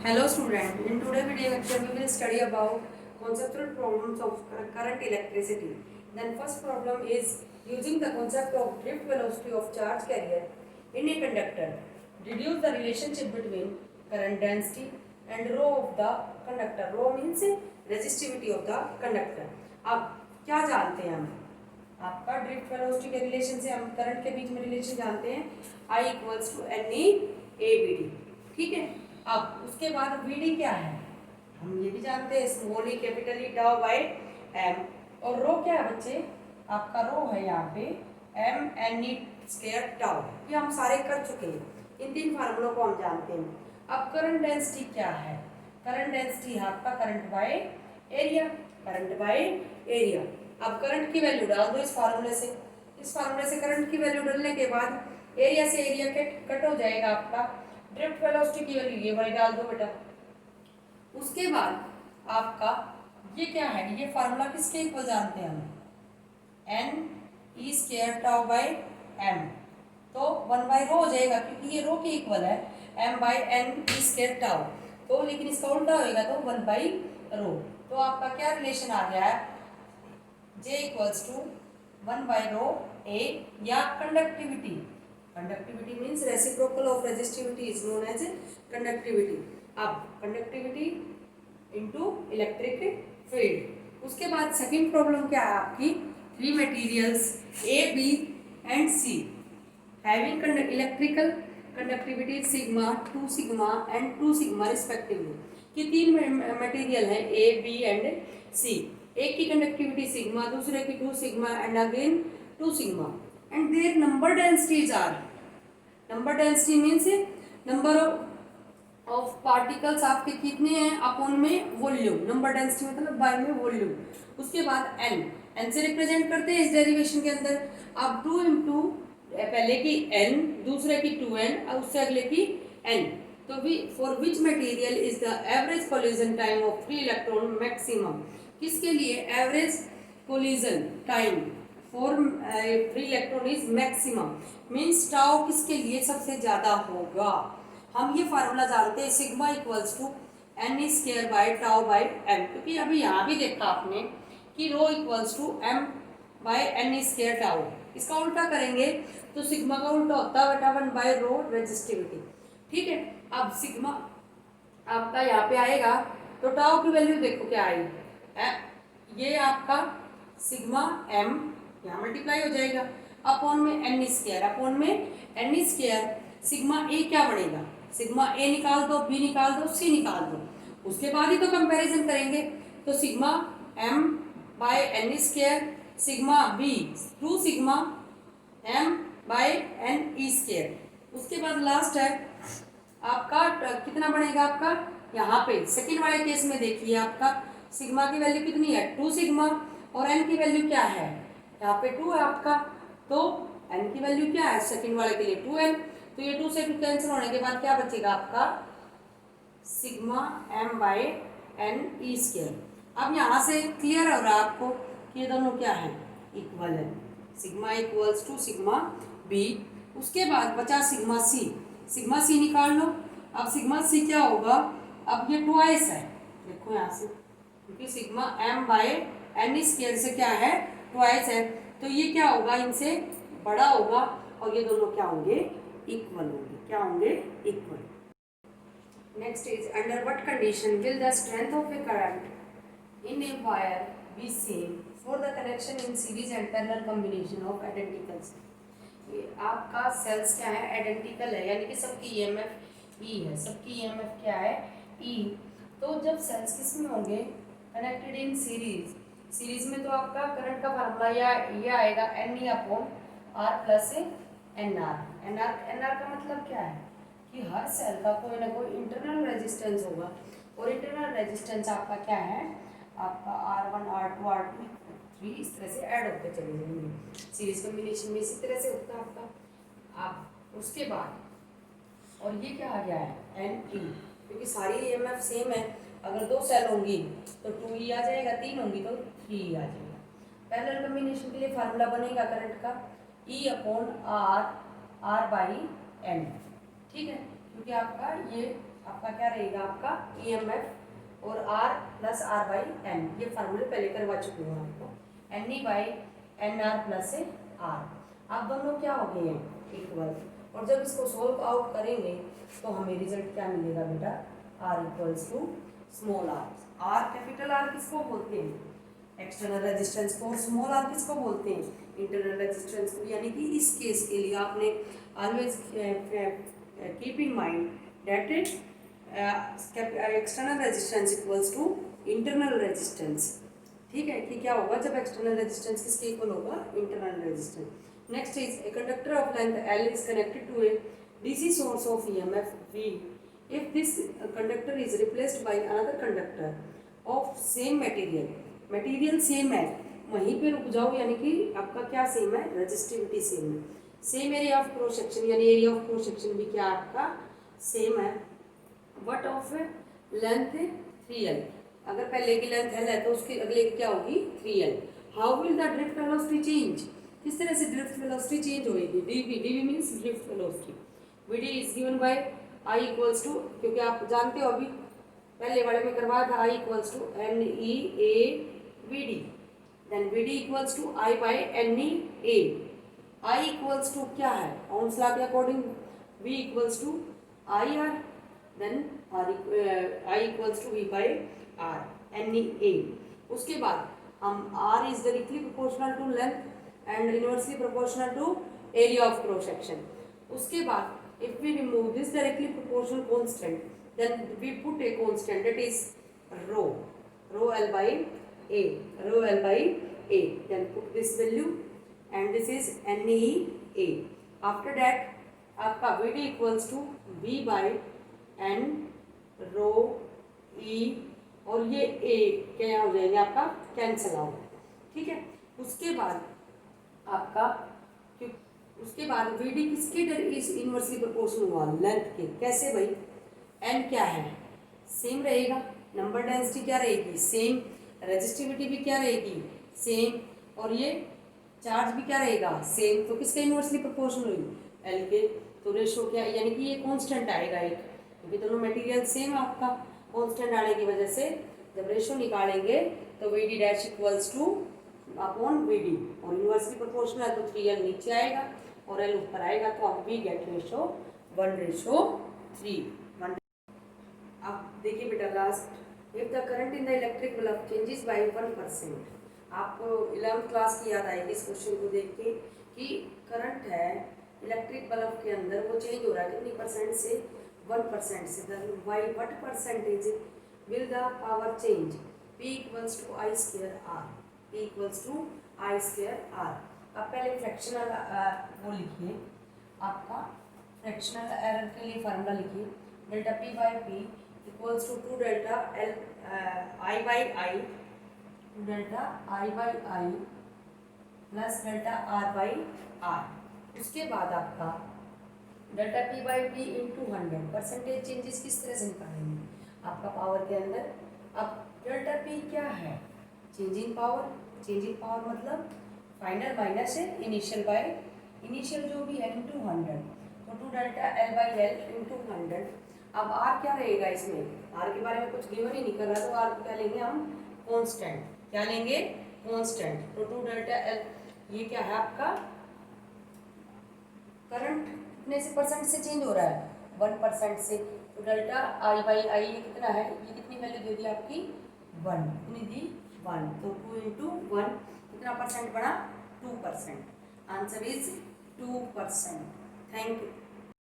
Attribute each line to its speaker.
Speaker 1: Hello student, in today's video lecture we will study about conceptual problems of current electricity. Then first problem is using the concept of drift velocity of charge carrier in a conductor. Deduce the relationship between current density and rho of the conductor. Rho means resistivity of the conductor. अब क्या जानते हैं हम? आपका drift velocity के relation से हम current के बीच में रिलेशन जानते हैं I equals to N E A B D. ठीक है. अब उसके बाद वी डी क्या है हम ये भी जानते हैं, small E capital E tau by M. और रो क्या है बच्चे? आपका रो है यहाँ पे M N E square tau. ये हम सारे कर चुके हैं. इन तीन फार्मूलों को हम जानते हैं. अब करंट डेंसिटी क्या है? करंट डेंसिटी है आपका current by area. Current by area. अब करंट की वैल्यू डाल दो इस फार्मूले से. इस फार्मूले से करंट की वैल्यू डालने के बाद एरिया से एरिया कट हो जाएगा आपका. ड्रिफ्ट वेलोसिटी की वैल्यू ये वाली डाल दो बेटा. उसके बाद आपका ये क्या है? ये फार्मूला किसके इक्वल जानते हैं हम? N E square tau by M. तो 1 बाय रो हो जाएगा क्योंकि ये रो के इक्वल है M by N E square tau. तो लेकिन इसका उल्टा होएगा तो 1 बाय रो. तो आपका क्या रिलेशन आ गया है? J equals to 1 by rho A या conductivity. Conductivity means reciprocal of resistivity is known as conductivity. अब कंडक्टिविटी इनटू इलेक्ट्रिक फील्ड. उसके बाद सेकंड प्रॉब्लम क्या है आपकी? Three materials A B and C having electrical conductivity sigma 2 sigma and 2 sigma respectively. कि तीन material हैं ए B and सी. एक की कंडक्टिविटी सिग्मा, दूसरे की 2 sigma and again 2 sigma and their number densities are. Number density means number of particles आपके कितने हैं अपॉन में वॉल्यूम. नंबर डेंसिटी मतलब बाय में वॉल्यूम. उसके बाद एन से रिप्रेजेंट करते हैं इस डेरिवेशन के अंदर. अब 2 इंटू पहले की एन, दूसरे की 2n और उससे अगले की n. तो for which material is the average collision time of free electron maximum. किसके लिए average collision time for free electron is maximum means tau किसके लिए सबसे ज्यादा होगा. हम ये फार्मूला जानते हैं sigma equals to n square by tau by m. क्योंकि अभी यहाँ भी देखा आपने कि rho equals to m by N square tau. इसका उल्टा करेंगे तो सिग्मा का उल्टा होता है बेटा 1 बाय रो रेजिस्टिविटी. ठीक है. अब सिग्मा आपका यहाँ पे आएगा तो टाउ की वैल्यू देखो क्या आई. ये आपका सिग्मा एम यहाँ मल्टीप्लाई हो जाएगा अपॉन में एन स्क्वायर. अपॉन में एन स्क्वायर सिग्मा ए क्या बनेगा? सिग्मा ए निकाल दो, बी निकाल दो, सी निकाल दो. उसके बाद ही तो कंपैरिजन करेंगे. तो sigma M by N square sigma B 2 sigma M by N E square. उसके बाद लास्ट है आपका कितना बनेगा आपका यहाँ पे सेकेंड वाले केस में. देखिए आपका सिग्मा की वैल्यू कितनी है? 2 सिग्मा और एन की वैल्यू क्या है? यहाँ पे 2 है आपका. तो एन की वैल्यू क्या है सेकेंड वाले के लिए? 2n. तो ये 2 से 2 कैंसिल होने के बाद क्या बचेगा आपका? Sigma M by N E square. अब यहाँ से क्लियर हो रहा है आपको कि ये दोनों क्या है? इक्वल है. Sigma equals to sigma B. उसके बाद बचा सिग्मा सी. सिग्मा सी निकाल लो. अब सिग्मा सी क्या होगा? अब ये ट्वाइस है. देखो यहाँ से क्योंकि sigma M by N square से क्या है? ट्वाइस है. तो ये क्या होगा? इनसे बड़ा होगा और ये दोनों क्या होंगे? इक्वल होंगे. क्या होंगे? Equal. Next is under what condition will the strength of a current in a wire be same for the connection in series and parallel combination of identicals. ये आपका सेल्स क्या है? आइडेंटिकल है यानी कि सबकी ईएमएफ ई है. सबकी ईएमएफ क्या है? ई. तो जब सेल्स किस में होंगे? Connected in series. सीरीज में तो आपका करंट का फार्मूला या ये आएगा N E upon R plus N R. N R का मतलब क्या है? कि हर सेल का कोई ना कोई इंटरनल रेजिस्टेंस होगा और इंटरनल रेजिस्टेंस आपका क्या है? आपका R1 R2 R2 3 इस तरह से ऐड होते चले जाएंगे. सीरीज कॉम्बिनेशन में इसी तरह से होता है आपका. अब उसके बाद और ये क्या आ गया है? N E. क्योंकि सारी ईएमएफ सेम है. अगर 2 सेल होंगी तो 2e आ जाएगा, 3 होंगी तो 3e आ जाएगा. पैरेलल कॉम्बिनेशन के लिए फार्मूला बनेगा करंट का E upon R by N. ठीक है. क्योंकि आपका ये आपका क्या रहेगा, आपका EMF और R plus R by N, ये फार्मूले पहले करवा चुकी हूँ आपको, NE by NR plus R। अब दोनों क्या हो गए हैं, इक्वल, और जब इसको सोल्व आउट करेंगे तो हमें रिजल्ट क्या मिलेगा बेटा, R equals to small r। R capital R किसको बोलते हैं, एक्सटर्नल रेजिस्टेंस को, और स्मॉल r किसको बोलते हैं, इंटरनल रेजिस्टेंस को। यानी कि इस केस के लिए आपने always keep in mind that external resistance equals to internal resistance. ठीक है, कि क्या होगा जब एक्सटर्नल रेजिस्टेंस किसके इक्वल होगा, internal resistance. Next is a conductor of length L is connected to a DC source of EMF V. If this conductor is replaced by another conductor of same material, material same है, वहीं पे रुक जाओ, यानी कि आपका क्या same है, रजिस्टिविटी सेम है, same area of cross section, यानी एरिया ऑफ क्रॉस सेक्शन भी क्या आपका सेम है, बट ऑफ लेंथ 3L। अगर पहले की लेंथ L है तो उसकी अगले की क्या होगी, 3L। How will the drift velocity change, किस तरह से ड्रिफ्ट वेलोसिटी चेंज होगी, dv means drift velocity, vd is given by I equals to, क्योंकि आप जानते हो अभी पहले वाले में करवाया था, I equals to NEA/VD, then VD equals to I by NEA। I equals to क्या है, ओम्स लॉ के according V equals to IR, then I equals to V by R NEA। उसके बाद हम R is directly proportional to length and inversely proportional to area of cross section. उसके बाद if we remove this directly proportional constant, then we put a constant that is rho L by A, rho L by A, then put this value and this is NEA। after that आपका VD equals to V by N rho E, और ये A क्या हो जाएंगे आपका cancel out. ठीक है, उसके बाद आपका उसके बाद VD किसके इस इनवर्सली प्रोपोर्शनल हुआ, लेंथ के। कैसे भाई, N क्या है, सेम रहेगा, नंबर डेंसिटी क्या रहेगी सेम, रेजिस्टिविटी भी क्या रहेगी सेम, और ये चार्ज भी क्या रहेगा सेम, तो किसके इनवर्सली प्रोपोर्शनल हुई, L के। तो रेशो क्या, यानी कि ये कांस्टेंट आएगा एक, क्योंकि दोनों मटेरियल सेम है, आपका कांस्टेंट आने की वजह से जब रेशो निकालेंगे तो VD dash equals two upon VD, और इनवर्सली प्रोपोर्शनल है तो 3L नीचे आएगा और L ऊपर आएगा, तो आप वी गेट रेशो 1:3। अब देखिए बेटा last, if the current in the electric bulb changes by 1%, आपको 11th क्लास की याद आएगी इस क्वेश्चन को देख के, कि करंट है इलेक्ट्रिक बल्ब के अंदर, वो चेंज हो रहा है कितनी परसेंट से, 1% से, then by what percentage will the power change, P equals to I square R, P equals to I square R। अब पहले फ्रैक्शनल वो लिखिए, आपका फ्रैक्शनल एरर के लिए फार्मूला लिखिए, delta P by P equals to 2 delta L I by I, 2 delta I by I plus delta R by R। उसके बाद आपका delta P by P into 100, percentage changes किस तरह से निकालेंगे आपका पावर के अंदर। अब डेल्टा P क्या है, चेंजिंग पावर, चेंजिंग पावर मतलब फाइनल माइनस है इनिशियल बाय इनिशियल जो भी है इंटू 100, तो 2 delta L by L into 100। अब R क्या रहेगा इसमें, R के बारे में कुछ गिवन ही नहीं कर रहा, तो R को क्या लेंगे हम कांस्टेंट, क्या लेंगे कांस्टेंट, तो 2 डेल्टा L, ये क्या है आपका करंट कितने से परसेंट से चेंज हो रहा है, 1% से, तो डेल्टा I बाई I ये कितना है, ये कितनी वैल्यू दे दी आपकी 1, कितनी दी 1, तो 2 इंटू 1 कितना परसेंट बढ़ा 2%, आंसर इज 2%। Thank you.